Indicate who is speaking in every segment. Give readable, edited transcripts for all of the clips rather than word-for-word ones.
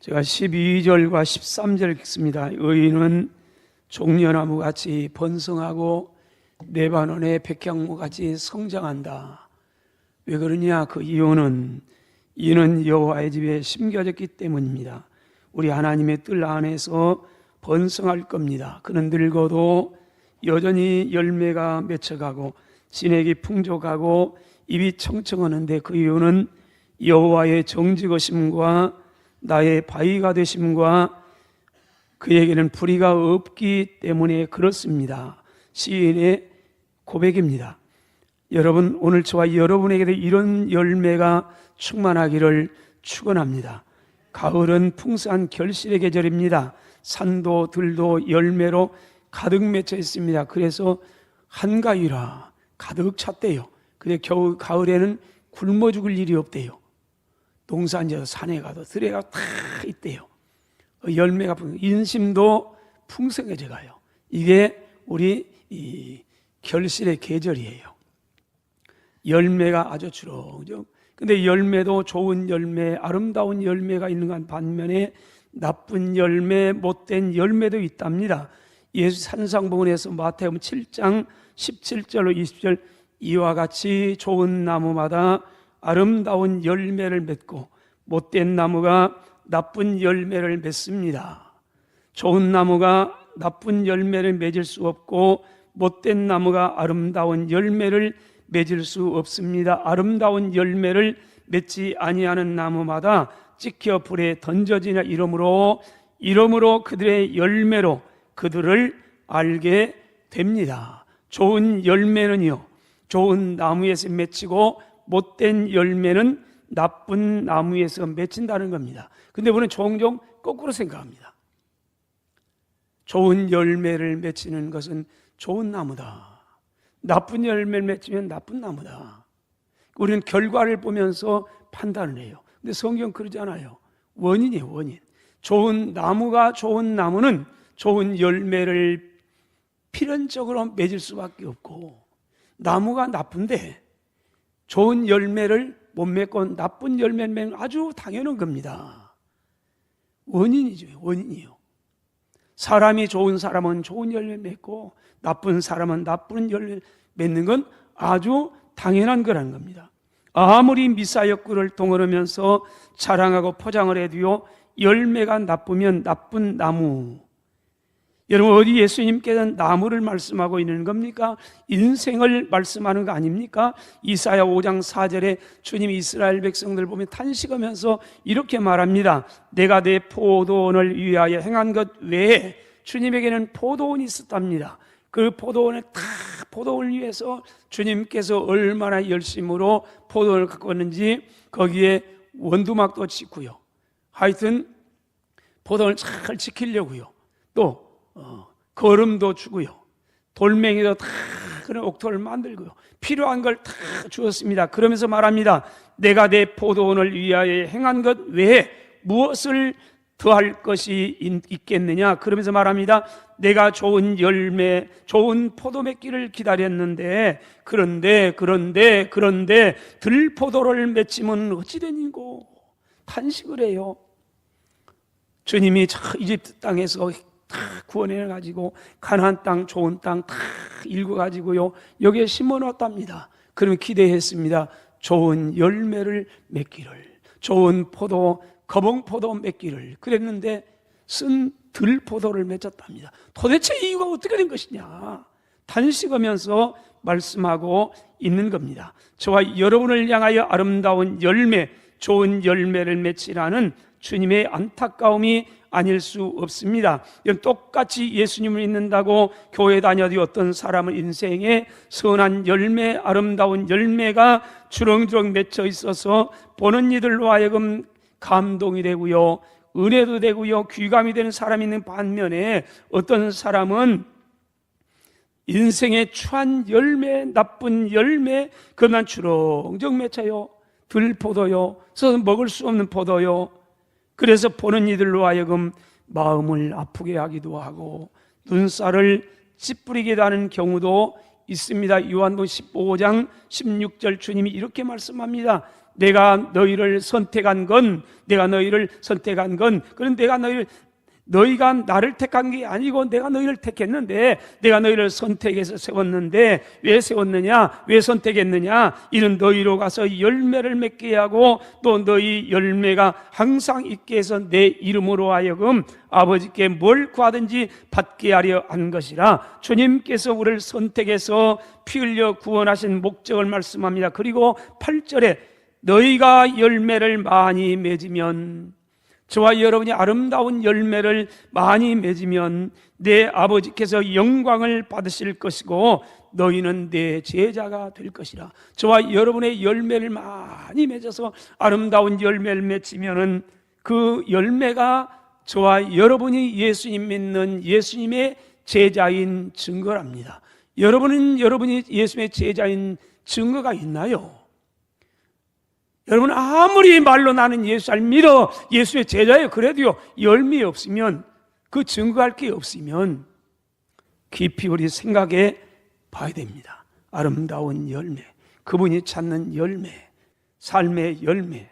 Speaker 1: 제가 12절과 13절 읽습니다. 의인은 종려나무같이 번성하고 레바논의 백향목같이 성장한다. 왜 그러냐? 그 이유는 이는 여호와의 집에 심겨졌기 때문입니다. 우리 하나님의 뜰 안에서 번성할 겁니다. 그는 늙어도 여전히 열매가 맺혀가고 진액이 풍족하고 입이 청청하는데 그 이유는 여호와의 정직하심과 나의 바위가 되심과 그에게는 불의가 없기 때문에 그렇습니다. 시인의 고백입니다. 여러분, 오늘 저와 여러분에게도 이런 열매가 충만하기를 축원합니다. 가을은 풍성한 결실의 계절입니다. 산도 들도 열매로 가득 맺혀 있습니다. 그래서 한가위라 가득 찼대요. 근데 가을에는 굶어 죽을 일이 없대요. 농산지에서 산에 가도 들에 가도 다 있대요. 열매가 인심도 풍성해져 가요. 이게 우리 이 결실의 계절이에요. 열매가 아주 주렁주렁. 근데 열매도 좋은 열매, 아름다운 열매가 있는 건 반면에 나쁜 열매, 못된 열매도 있답니다. 예수 산상복음에서 마태복음 7장 17절로 20절 이와 같이 좋은 나무마다 아름다운 열매를 맺고 못된 나무가 나쁜 열매를 맺습니다. 좋은 나무가 나쁜 열매를 맺을 수 없고 못된 나무가 아름다운 열매를 맺을 수 없습니다. 아름다운 열매를 맺지 아니하는 나무마다 찍혀 불에 던져지냐 이러므로 그들의 열매로 그들을 알게 됩니다. 좋은 열매는요, 좋은 나무에서 맺히고 못된 열매는 나쁜 나무에서 맺힌다는 겁니다. 근데 우리는 종종 거꾸로 생각합니다. 좋은 열매를 맺히는 것은 좋은 나무다. 나쁜 열매를 맺히면 나쁜 나무다. 우리는 결과를 보면서 판단을 해요. 근데 성경 그러지 않아요. 원인이에요, 원인. 좋은 나무는 좋은 열매를 필연적으로 맺을 수밖에 없고, 나무가 나쁜데 좋은 열매를 못 맺고 나쁜 열매를 맺는 아주 당연한 겁니다. 원인이죠, 원인이요. 사람이 좋은 사람은 좋은 열매를 맺고 나쁜 사람은 나쁜 열매를 맺는 건 아주 당연한 거라는 겁니다. 아무리 미사역구를 동원하면서 자랑하고 포장을 해도요, 열매가 나쁘면 나쁜 나무. 여러분, 어디 예수님께서는 나무를 말씀하고 있는 겁니까? 인생을 말씀하는 거 아닙니까? 이사야 5장 4절에 주님이 이스라엘 백성들 보면 탄식하면서 이렇게 말합니다. 내가 내 포도원을 위하여 행한 것 외에 주님에게는 포도원이 있었답니다. 그 포도원을 위해서 주님께서 얼마나 열심으로 포도원을 가꿨는지 거기에 원두막도 짓고요. 하여튼 포도원을 잘 지키려고요. 또 거름도 주고요. 돌멩이도 다 그런 옥토를 만들고요. 필요한 걸 다 주었습니다. 그러면서 말합니다. 내가 내 포도원을 위하여 행한 것 외에 무엇을 더할 것이 있겠느냐? 그러면서 말합니다. 내가 좋은 열매, 좋은 포도 맺기를 기다렸는데 그런데 들포도를 맺히면 어찌 되니고 탄식을 해요. 주님이 이집트 땅에서 다 구원해가지고 가나안 땅, 좋은 땅 다 읽어가지고요 여기에 심어놨답니다. 그러면 기대했습니다. 좋은 열매를 맺기를, 좋은 포도, 거봉포도 맺기를. 그랬는데 쓴 들포도를 맺었답니다. 도대체 이유가 어떻게 된 것이냐? 탄식하면서 말씀하고 있는 겁니다. 저와 여러분을 향하여 아름다운 열매, 좋은 열매를 맺으라는 주님의 안타까움이 아닐 수 없습니다. 똑같이 예수님을 믿는다고 교회 다녀도 어떤 사람은 인생에 선한 열매, 아름다운 열매가 주렁주렁 맺혀 있어서 보는 이들로 하여금 감동이 되고요, 은혜도 되고요, 귀감이 되는 사람이 있는 반면에 어떤 사람은 인생의 추한 열매, 나쁜 열매, 그만 주렁주렁 맺혀요. 들포도요, 써서 먹을 수 없는 포도요. 그래서 보는 이들로 하여금 마음을 아프게 하기도 하고 눈살을 찌푸리게 하는 경우도 있습니다. 요한복음 15장 16절 주님이 이렇게 말씀합니다. 내가 너희를 선택한 건, 그런 너희가 나를 택한 게 아니고 내가 너희를 택했는데, 내가 너희를 선택해서 세웠는데, 왜 세웠느냐, 왜 선택했느냐, 이는 너희로 가서 열매를 맺게 하고 또 너희 열매가 항상 있게 해서 내 이름으로 하여금 아버지께 뭘 구하든지 받게 하려 한 것이라. 주님께서 우리를 선택해서 피 흘려 구원하신 목적을 말씀합니다. 그리고 8절에 너희가 열매를 많이 맺으면, 저와 여러분이 아름다운 열매를 많이 맺으면 내 아버지께서 영광을 받으실 것이고 너희는 내 제자가 될 것이라. 저와 여러분의 열매를 많이 맺어서 아름다운 열매를 맺으면은 그 열매가 저와 여러분이 예수님 믿는 예수님의 제자인 증거랍니다. 여러분이 예수님의 제자인 증거가 있나요? 여러분, 아무리 말로 나는 예수 잘 믿어, 예수의 제자예요, 그래도요, 열매 없으면, 그 증거할 게 없으면 깊이 우리 생각해 봐야 됩니다. 아름다운 열매, 그분이 찾는 열매, 삶의 열매.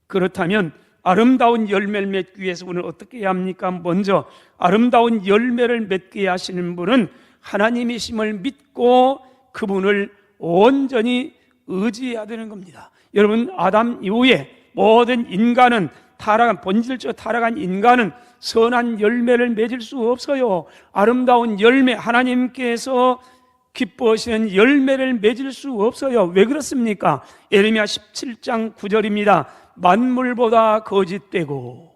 Speaker 1: 그렇다면 아름다운 열매를 맺기 위해서 우리는 어떻게 해야 합니까? 먼저 아름다운 열매를 맺게 하시는 분은 하나님이심을 믿고 그분을 온전히 의지해야 되는 겁니다. 여러분, 아담 이후에 모든 인간은 본질적으로 타락한 인간은 선한 열매를 맺을 수 없어요. 아름다운 열매, 하나님께서 기뻐하시는 열매를 맺을 수 없어요. 왜 그렇습니까? 예레미야 17장 9절입니다. 만물보다 거짓되고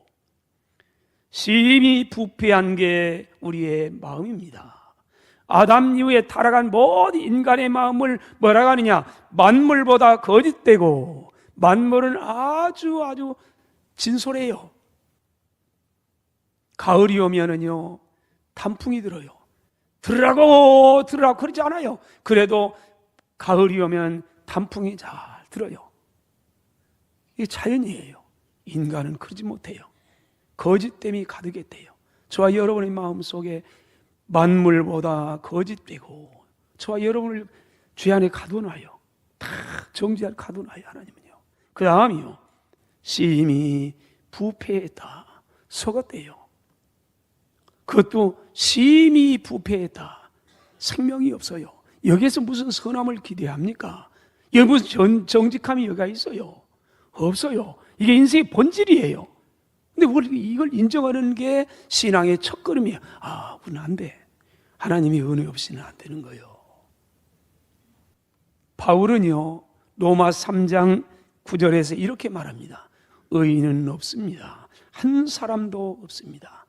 Speaker 1: 심히 부패한 게 우리의 마음입니다. 아담 이후에 타락한 모든 인간의 마음을 뭐라고 하느냐? 만물보다 거짓되고, 만물은 아주 진솔해요. 가을이 오면은요, 단풍이 들어요. 들으라고 그러지 않아요. 그래도 가을이 오면 단풍이 잘 들어요. 이게 자연이에요. 인간은 그러지 못해요. 거짓됨이 가득했대요. 저와 여러분의 마음 속에 만물보다 거짓되고, 저와 여러분을 죄 안에 가둬놔요. 다 정죄할 가둬놔요, 하나님은요. 그 다음이요, 심히 부패했다, 속았대요. 그것도 심히 부패했다, 생명이 없어요. 여기에서 무슨 선함을 기대합니까? 여기 무슨 정직함이 여기가 있어요? 없어요. 이게 인생의 본질이에요. 근데 우리 이걸 인정하는 게 신앙의 첫걸음이에요. 아, 우리는 안 돼. 하나님이 은혜 없이는 안 되는 거예요. 바울은요, 로마 3장 9절에서 이렇게 말합니다. 의인은 없습니다. 한 사람도 없습니다.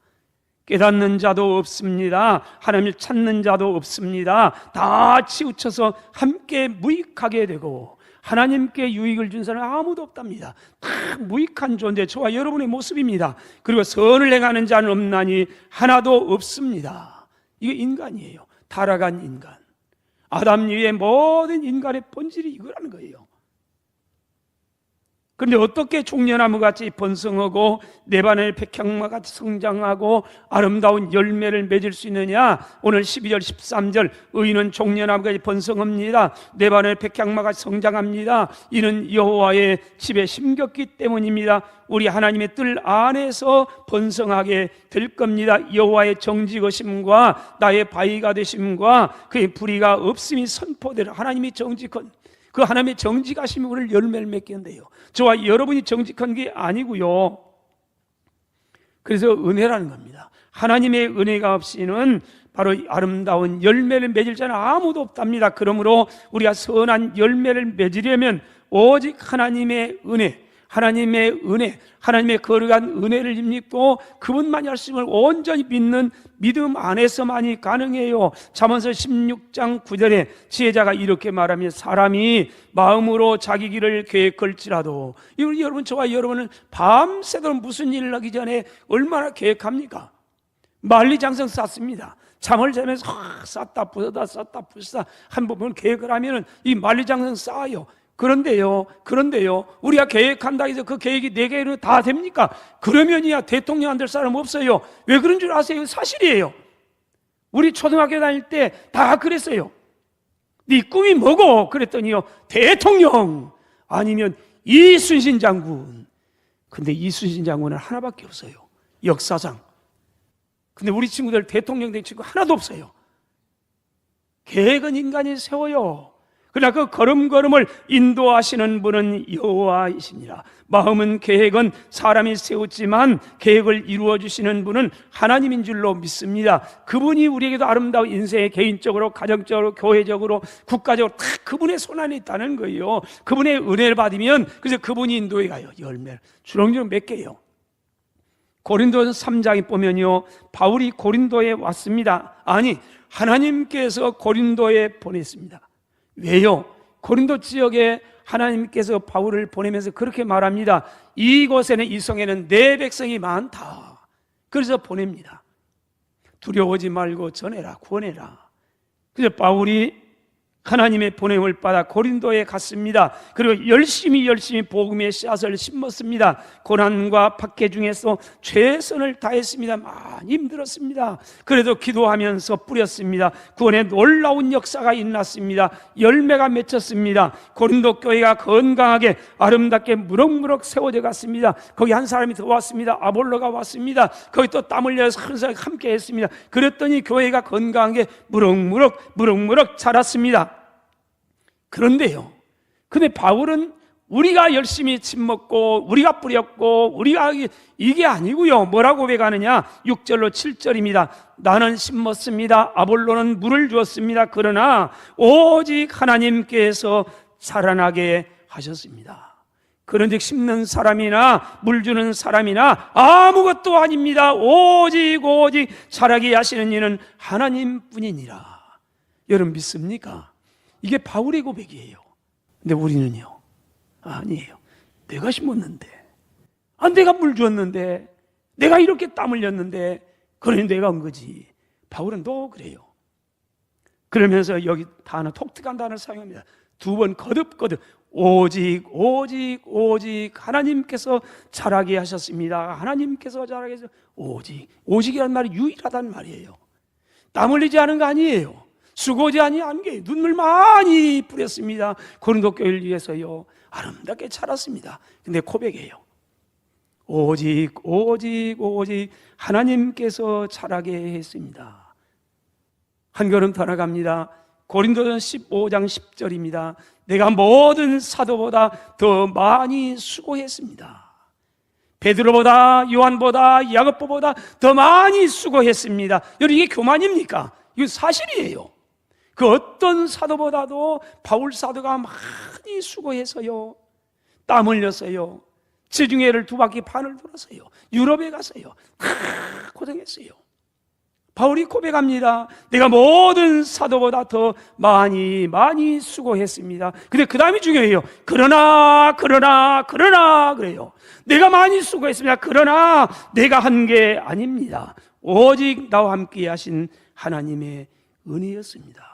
Speaker 1: 깨닫는 자도 없습니다. 하나님을 찾는 자도 없습니다. 다 치우쳐서 함께 무익하게 되고 하나님께 유익을 준 사람은 아무도 없답니다. 다 무익한 존재, 저와 여러분의 모습입니다. 그리고 선을 행하는 자는 없나니 하나도 없습니다. 이게 인간이에요. 타락한 인간. 아담 이후의 모든 인간의 본질이 이거라는 거예요. 그런데 어떻게 종려나무같이 번성하고 내반의 백향마같이 성장하고 아름다운 열매를 맺을 수 있느냐? 오늘 12절 13절 의인은 종려나무같이 번성합니다. 내반의 백향마같이 성장합니다. 이는 여호와의 집에 심겼기 때문입니다. 우리 하나님의 뜰 안에서 번성하게 될 겁니다. 여호와의 정직하심과 나의 바위가 되심과 그의 불의가 없음이 선포되라. 하나님이 정직한, 그 하나님의 정직하심이 우리를 열매를 맺게 한대요. 저와 여러분이 정직한 게 아니고요. 그래서 은혜라는 겁니다. 하나님의 은혜가 없이는 바로 아름다운 열매를 맺을 자는 아무도 없답니다. 그러므로 우리가 선한 열매를 맺으려면 오직 하나님의 은혜, 하나님의 거룩한 은혜를 믿고 그분만이 하심을 온전히 믿는 믿음 안에서만이 가능해요. 잠언서 16장 9절에 지혜자가 이렇게 말하며 사람이 마음으로 자기 길을 계획할지라도, 여러분, 저와 여러분은 밤새도록 무슨 일을 하기 전에 얼마나 계획합니까? 만리장성 쌓습니다. 잠을 자면서 쌓다 부수다 한 부분 계획을 하면은 이 만리장성 쌓아요. 그런데요, 우리가 계획한다 해서 그 계획이 내 계획으로 다 됩니까? 그러면이야 대통령 안 될 사람 없어요. 왜 그런 줄 아세요? 사실이에요. 우리 초등학교 다닐 때 다 그랬어요. 네 꿈이 뭐고? 그랬더니요, 대통령. 아니면 이순신 장군. 근데 이순신 장군은 하나밖에 없어요. 역사상. 근데 우리 친구들 대통령 된 친구 하나도 없어요. 계획은 인간이 세워요. 그러나 그 걸음걸음을 인도하시는 분은 여호와이시니라. 마음은 계획은 사람이 세웠지만 계획을 이루어 주시는 분은 하나님인 줄로 믿습니다. 그분이 우리에게도 아름다운 인생에 개인적으로, 가정적으로, 교회적으로, 국가적으로 다 그분의 손 안에 있다는 거예요. 그분의 은혜를 받으면 그래서 그분이 인도에 가요. 열매를 주렁주렁 몇 개요. 고린도전 3장에 보면요, 바울이 고린도에 왔습니다. 아니, 하나님께서 고린도에 보냈습니다. 왜요? 고린도 지역에 하나님께서 바울을 보내면서 그렇게 말합니다. 이곳에는, 이 성에는 내 백성이 많다. 그래서 보냅니다. 두려워하지 말고 전해라, 구원해라. 그래서 바울이 하나님의 보냄을 받아 고린도에 갔습니다. 그리고 열심히 복음의 씨앗을 심었습니다. 고난과 박해 중에서 최선을 다했습니다. 많이 힘들었습니다. 그래도 기도하면서 뿌렸습니다. 구원의 놀라운 역사가 일어났습니다. 열매가 맺혔습니다. 고린도 교회가 건강하게 아름답게 무럭무럭 세워져 갔습니다. 거기 한 사람이 더 왔습니다. 아볼로가 왔습니다. 거기 또 땀 흘려서 항상 함께 했습니다. 그랬더니 교회가 건강하게 무럭무럭 자랐습니다. 그런데요, 근데 바울은 우리가 열심히 심먹고 우리가 뿌렸고 우리가 이게 아니고요. 뭐라고 고백하느냐? 6절로 7절입니다. 나는 심었습니다. 아볼로는 물을 주었습니다. 그러나 오직 하나님께서 자라나게 하셨습니다. 그런즉 심는 사람이나 물 주는 사람이나 아무것도 아닙니다. 오직 자라게 하시는 이는 하나님뿐이니라. 여러분 믿습니까? 이게 바울의 고백이에요. 근데 우리는요, 아니에요. 내가 심었는데, 내가 물 주었는데, 내가 이렇게 땀 흘렸는데, 그러니 내가 한 거지. 바울은 또 그래요. 그러면서 여기 단어, 독특한 단어를 사용합니다. 두 번 거듭 오직 하나님께서 자라게 하셨습니다. 하나님께서 자라게 하셨습니다. 오직이라는 말이 유일하다는 말이에요. 땀 흘리지 않은 거 아니에요. 수고지 아니한 게 눈물 많이 뿌렸습니다. 고린도 교회를 위해서요, 아름답게 자랐습니다. 근데 고백해요. 오직 하나님께서 자라게 했습니다. 한 걸음 더 나갑니다. 고린도전 15장 10절입니다. 내가 모든 사도보다 더 많이 수고했습니다. 베드로보다, 요한보다, 야고보다 더 많이 수고했습니다. 여러분, 이게 교만입니까? 이거 사실이에요. 그 어떤 사도보다도 바울 사도가 많이 수고해서요, 땀 흘렸어요. 지중해를 2바퀴 반을 돌았어요. 유럽에 갔어요. 고생했어요. 바울이 고백합니다. 내가 모든 사도보다 더 많이 수고했습니다. 근데 그 다음이 중요해요. 그러나 그래요. 내가 많이 수고했습니다. 그러나 내가 한 게 아닙니다. 오직 나와 함께 하신 하나님의 은혜였습니다.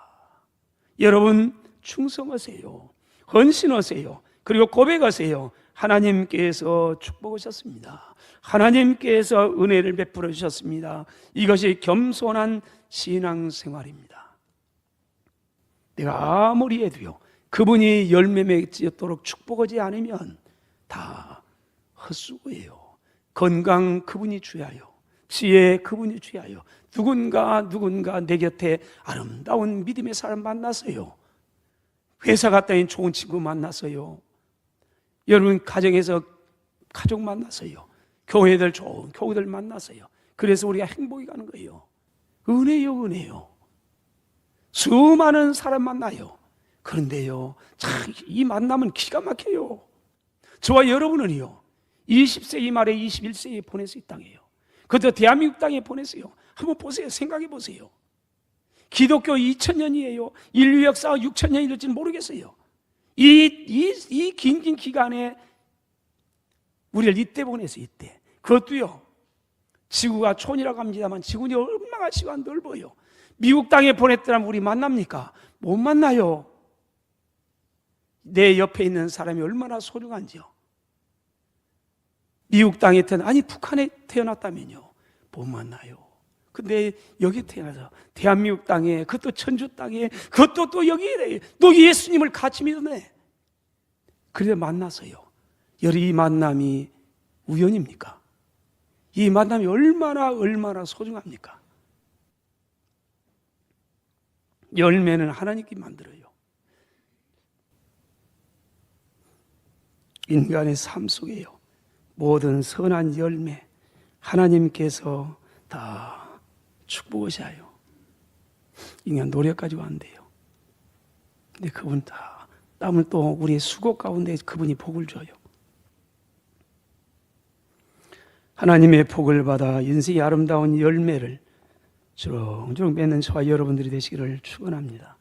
Speaker 1: 여러분, 충성하세요. 헌신하세요. 그리고 고백하세요. 하나님께서 축복하셨습니다. 하나님께서 은혜를 베풀어 주셨습니다. 이것이 겸손한 신앙생활입니다. 내가 아무리 해도요, 그분이 열매 맺도록 축복하지 않으면 다 헛수고예요. 건강 그분이 주야요. 지혜 그분이 주야요. 누군가 내 곁에 아름다운 믿음의 사람 만났어요. 회사 갔더니 좋은 친구 만났어요. 여러분 가정에서 가족 만났어요. 교회들 좋은 교우들 만났어요. 그래서 우리가 행복이 가는 거예요. 은혜요. 수많은 사람 만나요. 그런데요, 참 이 만남은 기가 막혀요. 저와 여러분은요, 20세 말에 21세에 보내서 이 땅이에요. 그것도 대한민국 땅에 보냈어요. 한번 보세요. 생각해 보세요. 기독교 2000년이에요. 인류 역사가 6000년이 될지는 모르겠어요. 이 긴 기간에 우리를 이때 보냈어요. 이때. 그것도요, 지구가 촌이라고 합니다만 지구는 얼마나 시간 넓어요. 미국 땅에 보냈더라면 우리 만납니까? 못 만나요. 내 옆에 있는 사람이 얼마나 소중한지요. 미국 땅에 북한에 태어났다면요, 못 만나요. 근데 여기 태어나서 대한민국 땅에, 그것도 천주 땅에, 그것도 또 여기에 또 예수님을 같이 믿네. 그래서 만났어요. 이 만남이 우연입니까? 이 만남이 얼마나 소중합니까? 열매는 하나님께 만들어요. 인간의 삶 속에요, 모든 선한 열매 하나님께서 다 축복하셔요. 인간 노력 가지고 안 돼요. 근데 그분 다 땀을 또 우리의 수고 가운데 그분이 복을 줘요. 하나님의 복을 받아 인생의 아름다운 열매를 주렁주렁 맺는 저와 여러분들이 되시기를 축원합니다.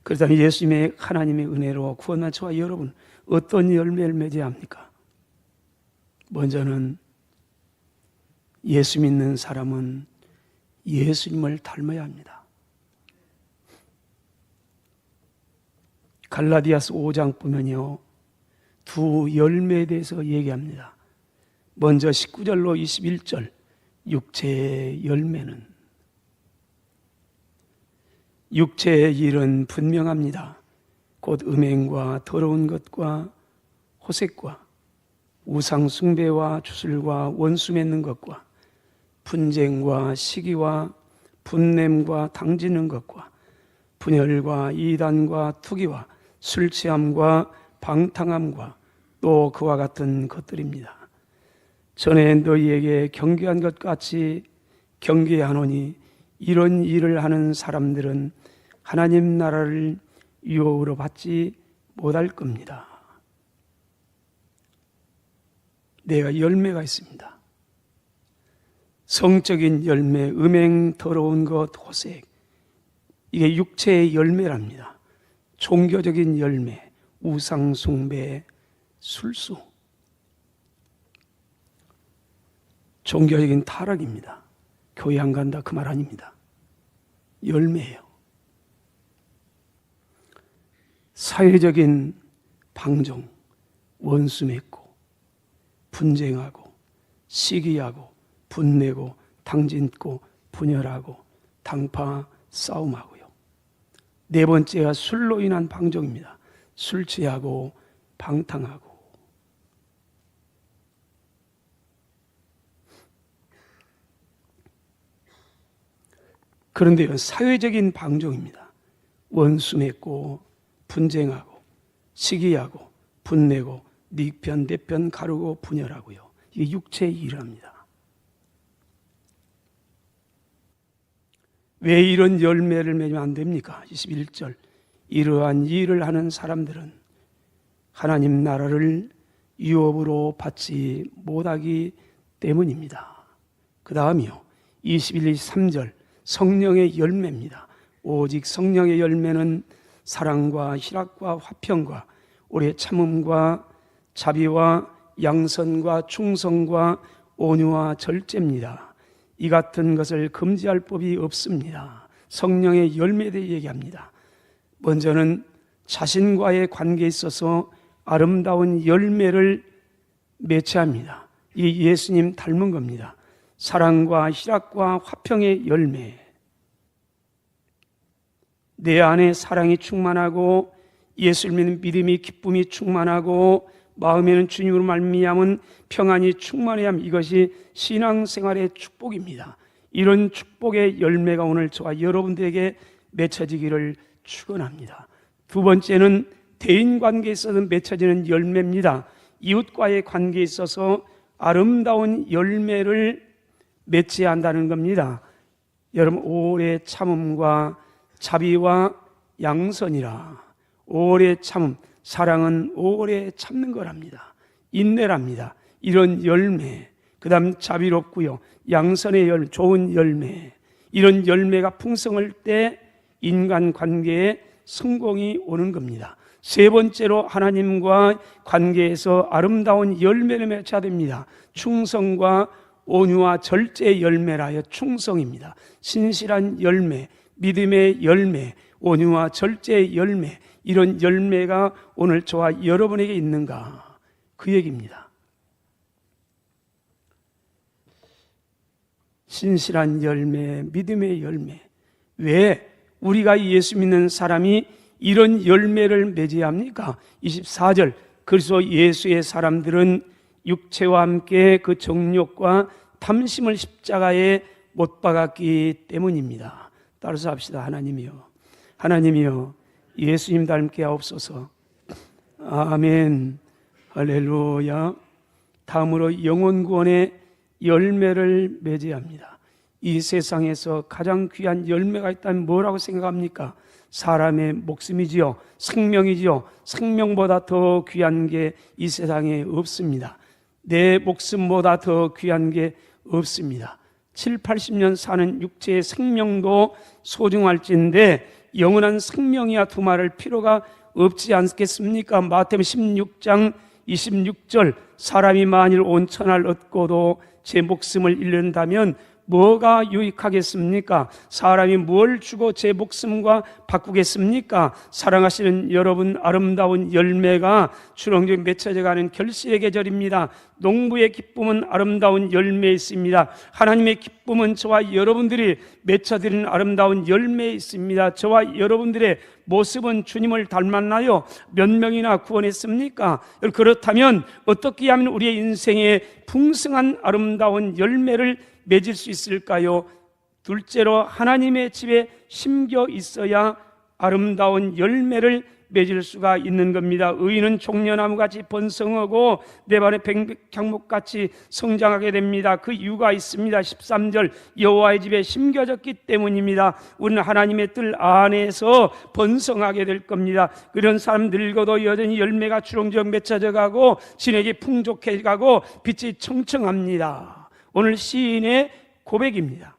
Speaker 1: 그렇다면 예수님의 하나님의 은혜로 구원한 저와 여러분 어떤 열매를 맺어야 합니까? 먼저는 예수 믿는 사람은 예수님을 닮아야 합니다. 갈라디아서 5장 보면요, 두 열매에 대해서 얘기합니다. 먼저 19절로 21절, 육체의 열매는, 육체의 일은 분명합니다. 곧 음행과 더러운 것과 호색과 우상 숭배와 주술과 원수 맺는 것과 분쟁과 시기와 분냄과 당지는 것과 분열과 이단과 투기와 술 취함과 방탕함과 또 그와 같은 것들입니다. 전에 너희에게 경계한 것 같이 경계하노니 이런 일을 하는 사람들은 하나님 나라를 유업으로 받지 못할 겁니다. 내가 열매가 있습니다. 성적인 열매, 음행, 더러운 것, 호색, 이게 육체의 열매랍니다. 종교적인 열매, 우상 숭배, 술수, 종교적인 타락입니다. 교회 안 간다 그 말 아닙니다. 열매예요. 사회적인 방종, 원수 맺고 분쟁하고 시기하고 분내고 당짓고 분열하고 당파 싸움하고요. 네 번째가 술로 인한 방종입니다. 술 취하고 방탕하고. 그런데요, 사회적인 방종입니다. 원수 맺고 분쟁하고 시기하고 분내고 네 편 내 편 가르고 분열하고요. 이게 육체의 일합니다. 왜 이런 열매를 맺으면 안 됩니까? 21절, 이러한 일을 하는 사람들은 하나님 나라를 유업으로 받지 못하기 때문입니다. 그 다음이요, 21, 23절, 성령의 열매입니다. 오직 성령의 열매는 사랑과 희락과 화평과 오래 참음과 자비와 양선과 충성과 온유와 절제입니다. 이 같은 것을 금지할 법이 없습니다. 성령의 열매에 대해 얘기합니다. 먼저는 자신과의 관계에 있어서 아름다운 열매를 맺어야 합니다. 이 예수님 닮은 겁니다. 사랑과 희락과 화평의 열매. 내 안에 사랑이 충만하고 예수를 믿는 믿음이 기쁨이 충만하고 마음에는 주님으로 말미암은 평안이 충만해야 함. 이것이 신앙생활의 축복입니다. 이런 축복의 열매가 오늘 저와 여러분들에게 맺혀지기를 축원합니다. 두 번째는 대인관계에 있어서 맺혀지는 열매입니다. 이웃과의 관계에 있어서 아름다운 열매를 맺어야 한다는 겁니다. 여러분, 오래 참음과 자비와 양선이라. 오래 참음, 사랑은 오래 참는 거랍니다. 인내랍니다. 이런 열매, 그 다음 자비롭고요, 양선의 열매, 좋은 열매, 이런 열매가 풍성할 때 인간관계에 성공이 오는 겁니다. 세 번째로 하나님과 관계에서 아름다운 열매를 맺어야 됩니다. 충성과 온유와 절제의 열매라여 충성입니다. 신실한 열매, 믿음의 열매, 온유와 절제의 열매, 이런 열매가 오늘 저와 여러분에게 있는가? 그 얘기입니다. 신실한 열매, 믿음의 열매. 왜 우리가 예수 믿는 사람이 이런 열매를 맺어야 합니까? 24절, 그래서 예수의 사람들은 육체와 함께 그 정욕과 탐심을 십자가에 못 박았기 때문입니다. 따라서 합시다. 하나님이여 예수님 닮게 하옵소서. 아멘. 할렐루야. 다음으로 영혼 구원의 열매를 맺어야 합니다. 이 세상에서 가장 귀한 열매가 있다면 뭐라고 생각합니까? 사람의 목숨이지요, 생명이지요. 생명보다 더 귀한 게 이 세상에 없습니다. 내 목숨보다 더 귀한 게 없습니다. 7, 80년 사는 육체의 생명도 소중할진데 영원한 생명이야 두말할 필요가 없지 않겠습니까? 마태복음 16장 26절, 사람이 만일 온 천하를 얻고도 제 목숨을 잃는다면 뭐가 유익하겠습니까? 사람이 뭘 주고 제 목숨과 바꾸겠습니까? 사랑하시는 여러분, 아름다운 열매가 주렁주렁 맺혀져가는 결실의 계절입니다. 농부의 기쁨은 아름다운 열매에 있습니다. 하나님의 기쁨은 저와 여러분들이 맺혀드리는 아름다운 열매에 있습니다. 저와 여러분들의 모습은 주님을 닮았나요? 몇 명이나 구원했습니까? 그렇다면 어떻게 하면 우리의 인생에 풍성한 아름다운 열매를 맺을 수 있을까요? 둘째로 하나님의 집에 심겨 있어야 아름다운 열매를 맺을 수가 있는 겁니다. 의인은 종려나무같이 번성하고 내 발에 백향목같이 성장하게 됩니다. 그 이유가 있습니다. 13절, 여호와의 집에 심겨졌기 때문입니다. 우리는 하나님의 뜰 안에서 번성하게 될 겁니다. 그런 사람 늙어도 여전히 열매가 주렁주렁 맺혀져 가고 진액이 풍족해 가고 빛이 청청합니다. 오늘 시인의 고백입니다.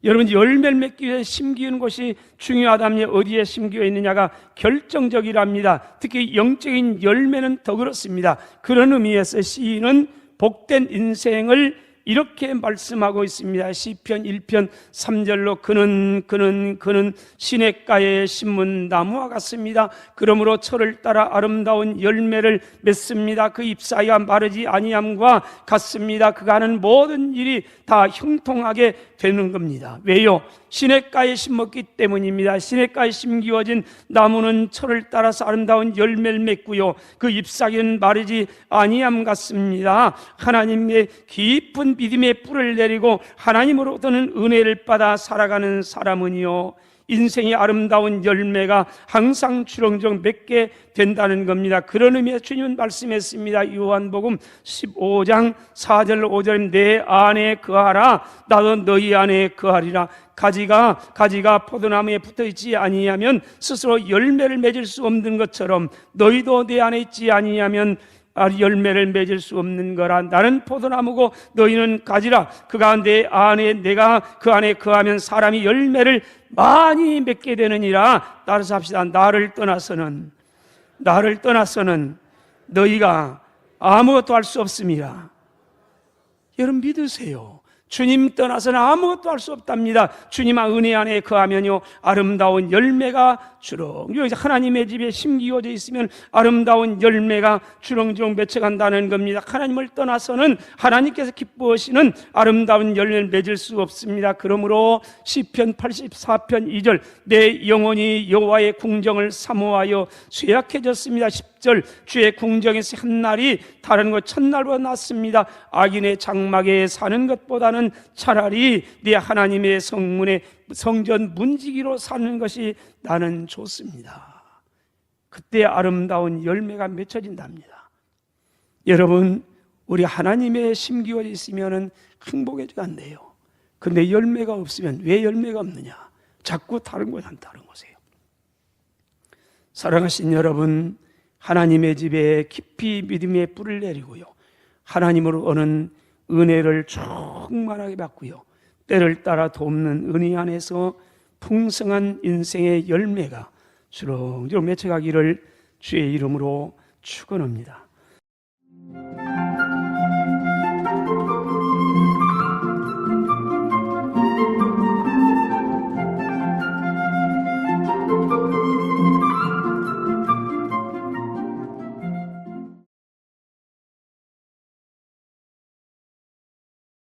Speaker 1: 여러분, 열매를 맺기 위해 심기는 곳이 중요하다면 어디에 심겨 있느냐가 결정적이랍니다. 특히 영적인 열매는 더 그렇습니다. 그런 의미에서 시인은 복된 인생을 이렇게 말씀하고 있습니다. 시편 1편 3절로 그는 시냇가에 심은 나무와 같습니다. 그러므로 철을 따라 아름다운 열매를 맺습니다. 그 잎사이가 마르지 아니함과 같습니다. 그가 하는 모든 일이 다 형통하게 되는 겁니다. 왜요? 시냇가에 심었기 때문입니다. 시냇가에 심기워진 나무는 철을 따라서 아름다운 열매를 맺고요, 그 잎사귀는 마르지 아니함 같습니다. 하나님의 깊은 믿음의 뿔을 내리고 하나님으로부터는 은혜를 받아 살아가는 사람은요, 인생의 아름다운 열매가 항상 주렁주렁 맺게 된다는 겁니다. 그런 의미에서 주님은 말씀했습니다. 요한복음 15장 4절 5절, 내 안에 거하라 나도 너희 안에 거하리라. 가지가 포도나무에 붙어있지 아니하면 스스로 열매를 맺을 수 없는 것처럼 너희도 내 안에 있지 아니하면 열매를 맺을 수 없는 거라. 나는 포도나무고 너희는 가지라. 그가 내 안에 내가 그 안에 거하면 사람이 열매를 많이 맺게 되느니라. 따라서 합시다. 나를 떠나서는 너희가 아무것도 할 수 없습니다. 여러분 믿으세요. 주님 떠나서는 아무것도 할 수 없답니다. 주님의 은혜 안에 거하면요, 아름다운 열매가 주렁주렁, 하나님의 집에 심기워져 있으면 아름다운 열매가 주렁주렁 맺혀간다는 겁니다. 하나님을 떠나서는 하나님께서 기뻐하시는 아름다운 열매를 맺을 수 없습니다. 그러므로 시편 84편 2절, 내 영혼이 여호와의 궁정을 사모하여 쇠약해졌습니다. 10절, 주의 궁정에서 한 날이 다른 것 첫날보다 낫습니다. 악인의 장막에 사는 것보다는 차라리 네 하나님의 성문에 성전 문지기로 사는 것이 나는 좋습니다. 그때 아름다운 열매가 맺혀진답니다. 여러분, 우리 하나님의 심기워 있으면 행복해지가 안 돼요. 근데 열매가 없으면 왜 열매가 없느냐? 자꾸 다른 곳에요. 사랑하신 여러분, 하나님의 집에 깊이 믿음의 뿔을 내리고요, 하나님으로 오는 은혜를 충만하게 받고요, 때를 따라 돕는 은혜 안에서 풍성한 인생의 열매가 주렁주렁 맺혀가기를 주의 이름으로 축원합니다.